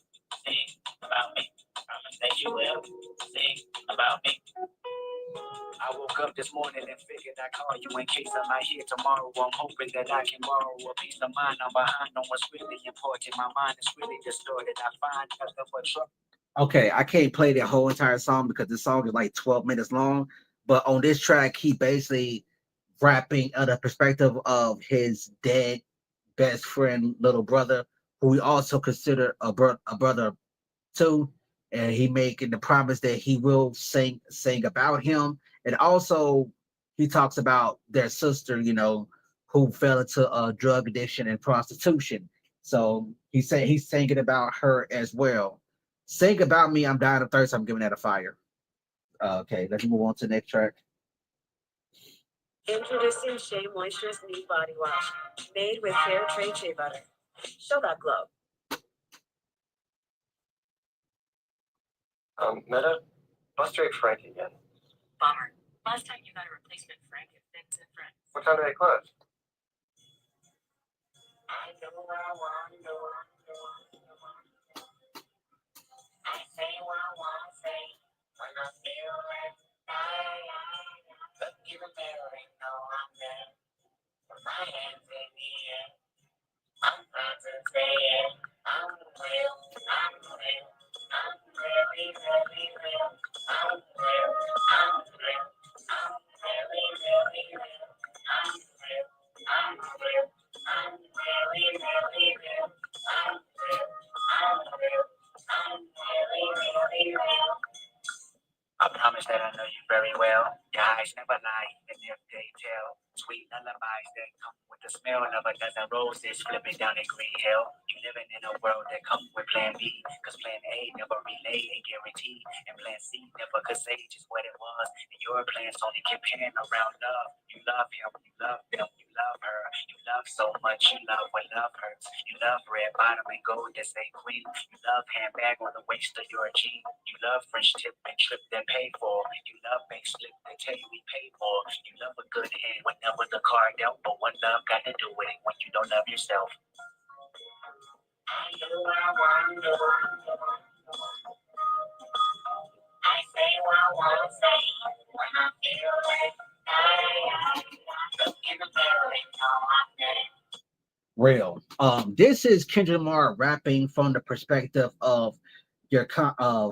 sing about me. Promise that you will sing about me. I woke up this morning and figured I'd call you in case I'm not here tomorrow. I'm hoping that I can borrow a piece of mind. I'm behind on what's really important. My mind is really distorted. I find nothing but trouble. Okay, I can't play the whole entire song because the song is like 12 minutes long. But on this track, he basically rapping on the perspective of his dead best friend, little brother, who he also considered a brother too, and he making the promise that he will sing about him, and also he talks about their sister, who fell into a drug addiction and prostitution. So he said he's singing about her as well. Sing about me, I'm dying of thirst. I'm giving that a fire. Okay, let's move on to the next track. Introducing Shea Moisture's new body wash, made with fair trade shea butter. Show that glow. Meta, let's trade Frank again. Bummer. Last time you got a replacement Frank at Fix and Friends. What time do they close? that I know you very well. Your eyes never lie, even if they tell. Sweet lullabies that come with the smell of a dozen roses flipping down a green hill. You living in a world that comes with plan B, cause plan A never relay a guarantee, and plan C never could say just what it was. And your plans only companion around love. You love him, you love them, you love her. You love so much, you love when love hurts. You love red bottom and gold that say queen. You love handbag on the waist of your jean. You love French tip and trip that pay for. You love bank slip that tell you we pay for. You love a good hand whenever the car dealt, but what love got to do with it when you don't love yourself? I say what I wanna say when I feel it. I look in the mirror and know I'm dead. Real. This is Kendrick Lamar rapping from the perspective of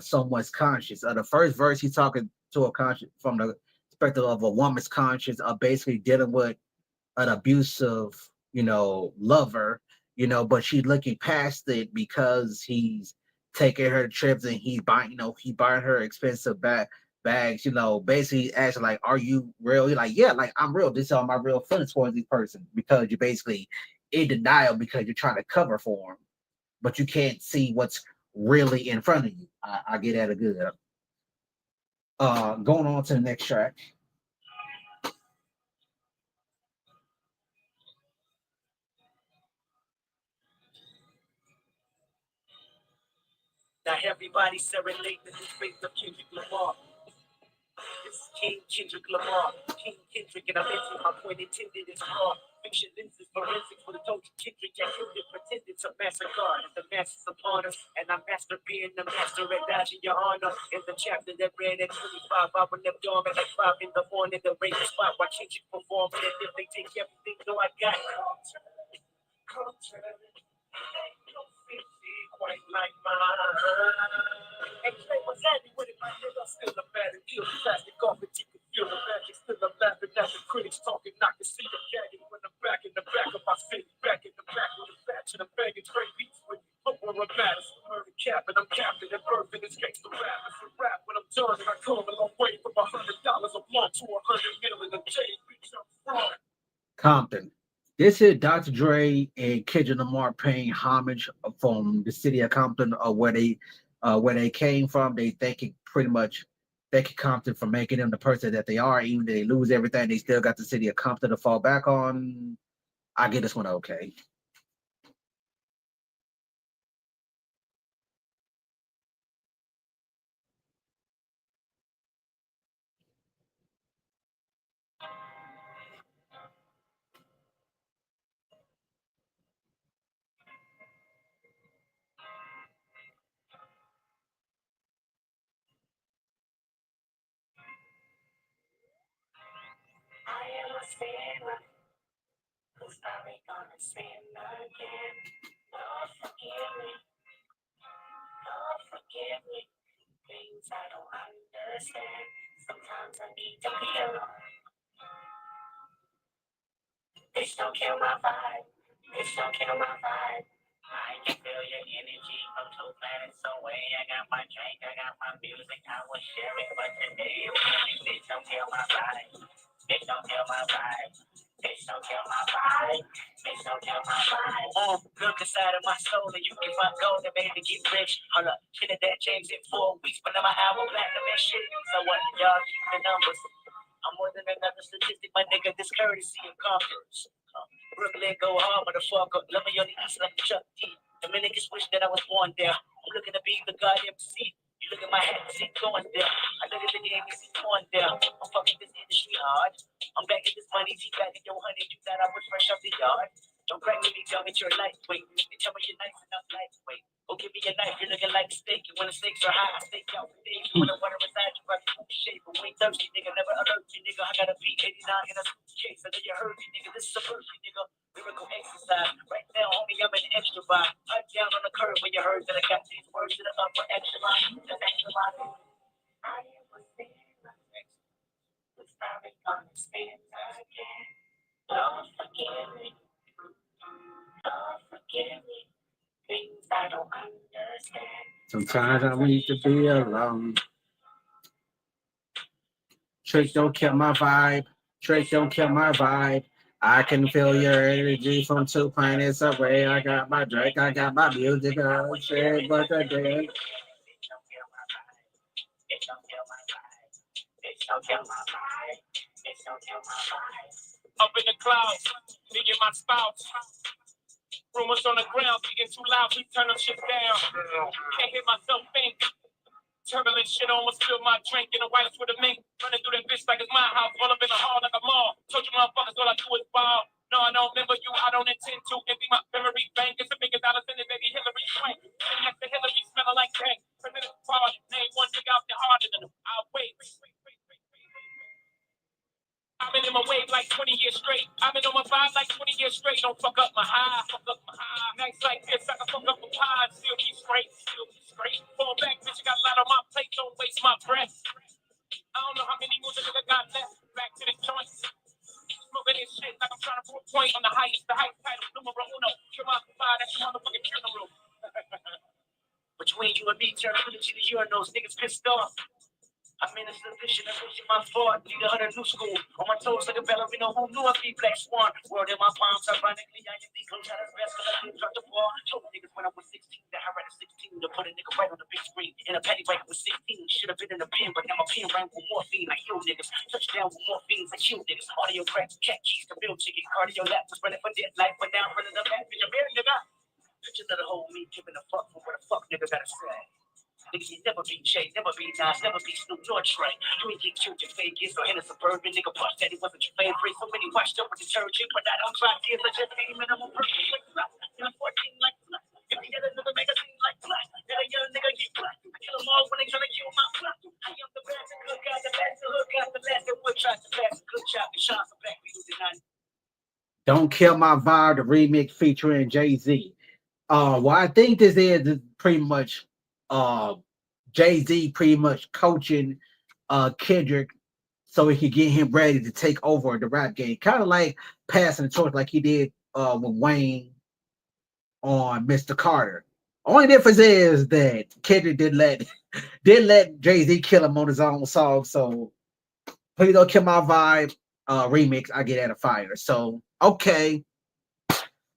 someone's conscience. The first verse he's talking to a conscience from the perspective of a woman's conscience, basically dealing with an abusive, lover, but she's looking past it because he's taking her trips and he's buying, he buying her expensive bags, basically asking like, are you real? You're like, yeah, like I'm real. This is all my real feelings towards this person, because you're basically in denial because you're trying to cover for him, but you can't see what's really in front of you. I get at a good. Going on to the next track. Now everybody serenade the faith of Kendrick Lamar. This is King Kendrick Lamar. King Kendrick, and I'm into my point intended is raw. Fiction lenses, forensics with a total Kendrick. I killed it, pretended to massacre. And the master's upon us, and I'm master being the master at dodging your honor. In the chapter that read at 25, I will left dormant at 5 in the morning. The rain spot while Kendrick performs. And if they take everything, no, I got quite like mine. And Trey was happy with it, my nigga. Still a bad and kill the plastic off and you can feel the magic. Still I'm laughing at the critics talking, I can see them gagging when I'm back in the back of my city. Back in the back of the batch and I'm banging Trey beats with me. Look where I'm at, it's murder cap and I'm capping and birthing this gangsta rap. It's a rap when I'm done and I come a long way from $100 a month to $100 million a day. Bitch, I'm fraud. Compton. This is Dr. Dre and Kendrick Lamar paying homage from the city of Compton, where they came from. They pretty much thank Compton for making them the person that they are. Even though they lose everything, they still got the city of Compton to fall back on. I get this one okay. I am a sinner, who's probably gonna sin again. Lord, forgive me. Lord, forgive me. Things I don't understand. Sometimes I need to be alone. Bitch, don't kill my vibe. Bitch, don't kill my vibe. I can feel your energy from 2 planets away. I got my drink, I got my music, I will share it, but today it's really, bitch, don't kill my vibe. Bitch, don't kill my vibe. Bitch, don't kill my vibe. Bitch, don't kill my vibe. Look inside of my soul and you can find gold and maybe get rich. Hold up, killing that James in 4 weeks, but now my album platinum and shit. So what, y'all keep the numbers. I'm more than another statistic, my nigga, this courtesy of conquerors. Brooklyn go hard, motherfucker. Love me on the east like Chuck D. Dominicans wish that I was born there. I'm looking to be the god MC. You look at my hat and see going there. I look at the game and see going there. I'm fucking this industry hard. I'm back at this money, see back in your honey. You thought I was fresh off the yard. Don't crack with me, tell me you're lightweight. They tell me you're nice enough lightweight. Go give me a knife, you're looking like a steak. And when the stakes are high, I stake out for days. When the water resides, you probably food shape. But we ain't thirsty, nigga. Never alert you, nigga. I got a B89 in a suitcase. I know you heard me, nigga. This is a mercy, nigga. Lyrical exercise. Right now, homie, I'm an extra vibe. I'm down on the curve when you heard that I got these words to the upper echelon. The echelon. I am a sinner. Who's probably gonna sin again. Lord, forgive me. Lord, forgive me. Things I don't understand. Sometimes I need to be alone. Tricks don't kill my vibe. Tricks don't kill my vibe. I can feel your energy from 2 planets away. I got my Drake, I got my music, oh shit, but the day. Up in the clouds, me and my spouse. Rumors on the ground, getting too loud, we turn them shit down. Can't hear myself think. Turbulent shit almost spilled my drink in the whites with a mink. Running through that bitch like it's my house, all up in the hall like a mall. Told you motherfuckers all I do is ball. No, I don't remember you, I don't intend to. Empty my memory bank, it's a bigger dollar than it, baby Hillary Swank. Sitting next to Hillary, smelling like tank. President Paul, name one nigga out there harder than him. I'll wait. I've been in my wave like 20 years straight. I've been on my vibe like 20 years straight. Don't fuck up my high, fuck up my high. Nights like this, I can fuck up a pie. Still be straight, still be straight. Fall back, bitch, I got a lot on my plate. Don't waste my breath. I don't know how many moves I got left. Back to the joint. Smoking this shit like I'm trying to prove a point on the highest title. Numero uno. Kill my fire, that's your motherfucking funeral. Between you and me, turn to the urinals. Niggas pissed off. I'm in a position of pushing my forward, need 100 new school. On my toes like a ballerina, who knew I'd be black swan? Word in my palms, ironically, I am the close at his best, but I didn't drop the ball. Told niggas when I was 16 that I read at 16 to put a nigga right on the big screen. In a paddy wagon with 16, should have been in a pen, but now my pen rang with morphine. I heal niggas, touchdown with morphine, I kill niggas. Audio cracks, cat keys, the bill chicken, cardio lap was running for dead life, but now running up at me, I'm married nigga. Picture another whole me giving a fuck for what the fuck nigga gotta say. Niggas, you never be Jay, never be Nas, never be Snoop nor Trey. You ain't get killed your fake is or in a suburban nigga push that it wasn't your favorite. So many washed up with detergent, but I don't clock kids. I just came in, I'm a person like flat. And I'm 14 like flat. If you get another magazine like flat, then a young nigga get flat. I kill them all when they tryna kill my flat. I am the best and look out the best and look out the last and wood tries to pass a good shot and shots of back wheels and none. Don't Kill My Vibe, the remix featuring Jay-Z. Well, I think this is pretty much Jay-Z pretty much coaching Kendrick so he could get him ready to take over the rap game. Kind of like passing the torch like he did with Wayne on Mr. Carter. Only difference is that Kendrick did let Jay-Z kill him on his own song. So Please Don't Kill My Vibe remix, I get at a fire. So okay.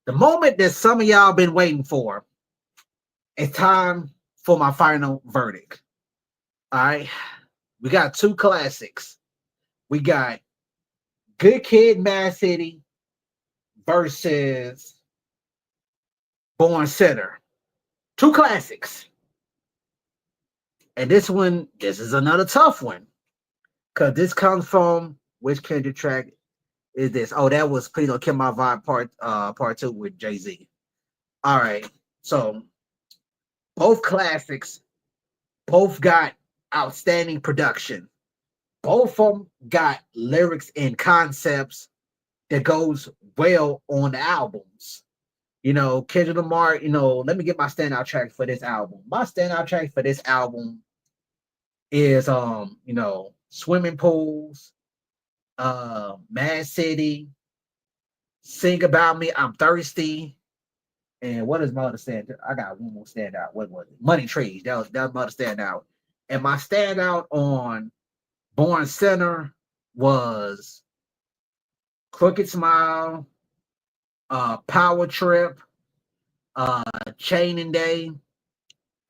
The moment that some of y'all been waiting for, it's time for my final verdict. All right. We got two classics. We got Good Kid, Mad City versus Born Sinner. Two classics. And this is another tough one. Because this comes from which Kendrick track is this? Oh, that was Please Don't Kill My Vibe part 2 with Jay-Z. All right. So both classics, both got outstanding production. Both of them got lyrics and concepts that goes well on the albums. You know, Kendrick Lamar, let me get my standout track for this album. My standout track for this album is Swimming Pools, Mad City, Sing About Me, I'm Thirsty. And what is my other standout? I got one more standout. What was it? Money Trees. That was my other standout. And my standout on Born Sinner was Crooked Smile, Power Trip, Chain and Day,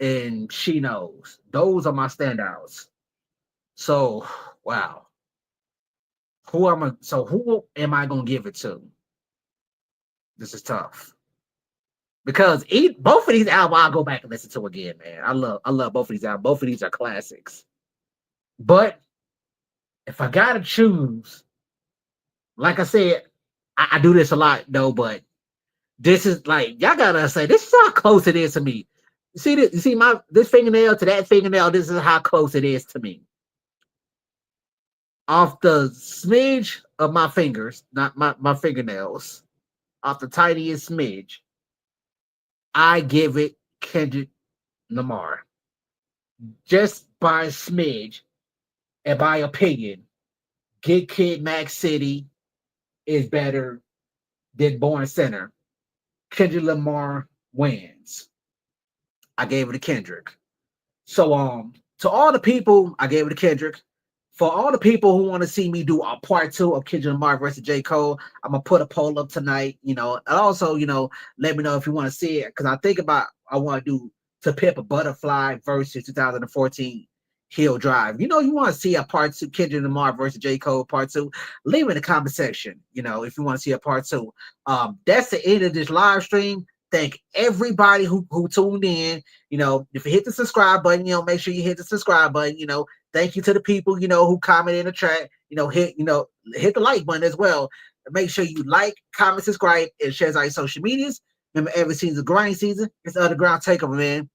and She Knows. Those are my standouts. So, wow. Who am I gonna give it to? This is tough. Because both of these albums I'll go back and listen to again, man. I love both of these albums. Both of these are classics. But if I gotta choose, like I said, I do this a lot though, but this is like, y'all gotta say, this is how close it is to me. You see this? You see this fingernail to that fingernail? This is how close it is to me. Off the smidge of my fingers, not my fingernails, off the tiniest smidge, I give it Kendrick Lamar. Just by a smidge and by opinion, Good Kid, Mad City is better than Born Sinner. Kendrick Lamar wins. I gave it to Kendrick. So to all the people, I gave it to Kendrick. For all the people who want to see me do a part 2 of Kendrick Lamar versus J. Cole, I'm gonna put a poll up tonight. And also, let me know if you want to see it, because I want to do To Pimp a Butterfly versus 2014 Hill Drive. You want to see a part 2 Kendrick Lamar versus J. Cole part 2? Leave it in the comment section. If you want to see a part 2. That's the end of this live stream. Thank everybody who tuned in. If you hit the subscribe button, make sure you hit the subscribe button. Thank you to the people, who commented in the chat. Hit the like button as well. Make sure you like, comment, subscribe, and share our social medias. Remember, every season's grind season. It's the underground takeover, man.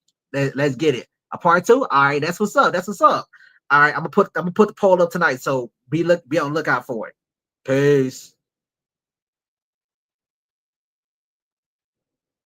Let's get it. A part 2. All right, that's what's up. That's what's up. All right, I'm gonna put the poll up tonight. So be on lookout for it. Peace.